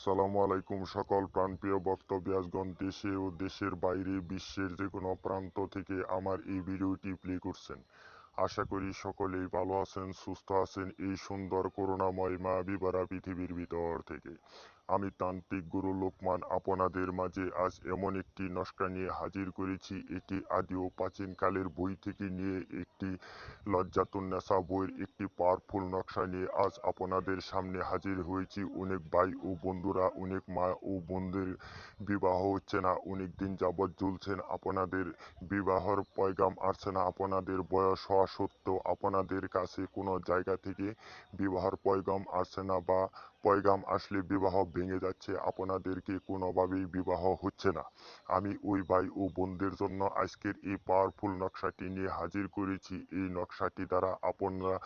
আসসালামু আলাইকুম সকল প্রাণপ্রিয় বক্তব্যাসগণ, দেশে ও দেশের বাইরে বিশ্বের যে কোনো প্রান্ত থেকে আমার এই ভিডিওটি প্লে করছেন। আশা করি সকলেই ভালো আছেন, সুস্থ আছেন এই সুন্দর করুণাময় মায়াবীভরা পৃথিবীর ভিতর থেকে। আমি তান্ত্রিক গুরু লোকমান আপনাদের মাঝে আজ এমন একটি নস্কা নিয়ে হাজির করেছি। এটি আদি ও প্রাচীনকালের বই থেকে নিয়ে একটি লজ্জাতুন্নেসা বইয়ের একটি পাওয়ারফুল নকশা নিয়ে আজ আপনাদের সামনে হাজির হয়েছি। অনেক ভাই ও বন্ধুরা, অনেক মা ও বোনদের বিবাহ হচ্ছে না, অনেক দিন যাবৎ ঝুলছেন, আপনাদের বিবাহর পয়গাম আসছে না, আপনাদের বয়স হওয়া সত্ত্বেও আপনাদের কাছে কোনো জায়গা থেকে বিবাহর পয়গাম আসছে না, বা পয়গাম আসলে বিবাহ ভেঙে যাচ্ছে, আপনাদেরকে কোনোভাবেই বিবাহ হচ্ছে না। আমি ওই ভাই ও বোনদের জন্য আজকের এই পাওয়ারফুল নকশাটি নিয়ে হাজির করেছি। এই নকশাটি দ্বারা আপনারা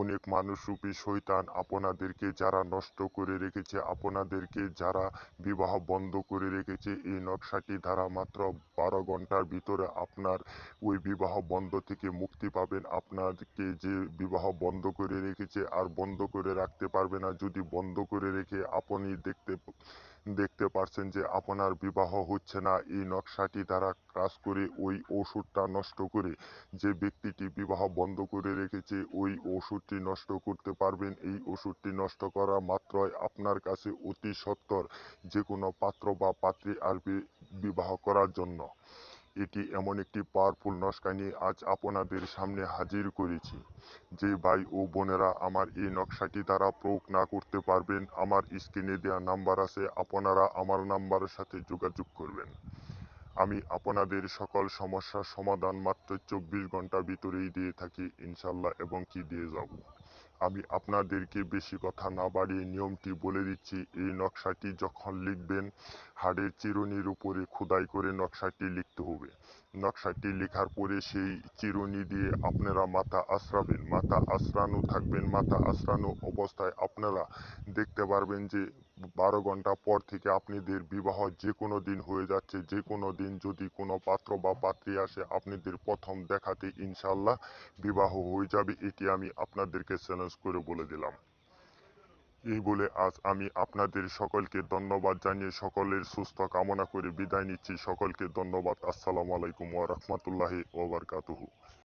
অনেক মানুষরূপী শয়তান আপনাদেরকে যারা নষ্ট করে রেখেছে, আপনাদেরকে যারা বিবাহ বন্ধ করে রেখেছে, এই নকশাটি দ্বারা মাত্র 12 ঘন্টার ভিতরে আপনার ওই বিবাহ বন্ধ থেকে মুক্তি পাবেন। আপনাকে যে বিবাহ বন্ধ করে রেখেছে আর বন্ধ করে রাখতে পারবে না। যদি বন্ধ করে রেখে আপনি দেখতে পারছেন যে আপনার বিবাহ হচ্ছে না, এই নকশাটি দ্বারা কাজ করে ওই ওষুধটা নষ্ট করে যে ব্যক্তিটি বিবাহ বন্ধ করে রেখেছে ওই ওষুধটি নষ্ট করতে পারবেন। এই ওষুধটি নষ্ট করা মাত্রই আপনার কাছে অতি সত্বর যে কোনো পাত্র বা পাত্রী আসবে বিবাহ করার জন্য। এটি এমন একটি পাওয়ারফুল নকশা নিয়ে আজ আপনাদের সামনে হাজির করেছি। যে ভাই ও বোনেরা আমার এই নকশাটি দ্বারা প্রয়োগ না করতে পারবেন, আমার স্ক্রিনে দেওয়া নাম্বার আছে, আপনারা আমার নাম্বারের সাথে যোগাযোগ করবেন। আমি আপনাদের সকল সমস্যার সমাধান মাত্র 24 ঘন্টার ভিতরেই দিয়ে থাকি ইনশাল্লাহ, এবং কি দিয়ে যাব। আমি আপনাদেরকে বেশি কথা না বাড়িয়ে নিয়মটি বলে দিচ্ছি। এই নকশাটি যখন লিখবেন, হাড়ের চিরুনির উপরে খোদাই করে নকশাটি লিখতে হবে। নকশাটি লেখার পরে সেই চিরুনি দিয়ে আপনারা মাথা আশ্রাবেন, মাথা আশ্রানো থাকবেন। মাথা আশ্রানো অবস্থায় আপনারা দেখতে পারবেন যে 12 ঘন্টা পর থেকে আপনাদের বিবাহ যে কোনো দিন হয়ে যাচ্ছে। যে কোনো দিন যদি কোনো পাত্র বা পাত্রী আসে, আপনাদের প্রথম দেখাতে ইনশাল্লাহ বিবাহ হয়ে যাবে। এটি আমি আপনাদেরকে চ্যালেঞ্জ করে বলে দিলাম। এই বলে আজ আমি আপনাদের সকলকে ধন্যবাদ জানিয়ে সকলের সুস্থ কামনা করে বিদায় নিচ্ছি। সকলকে ধন্যবাদ। আসসালামু আলাইকুম ওয়া রাহমাতুল্লাহি ওয়া বারাকাতুহু।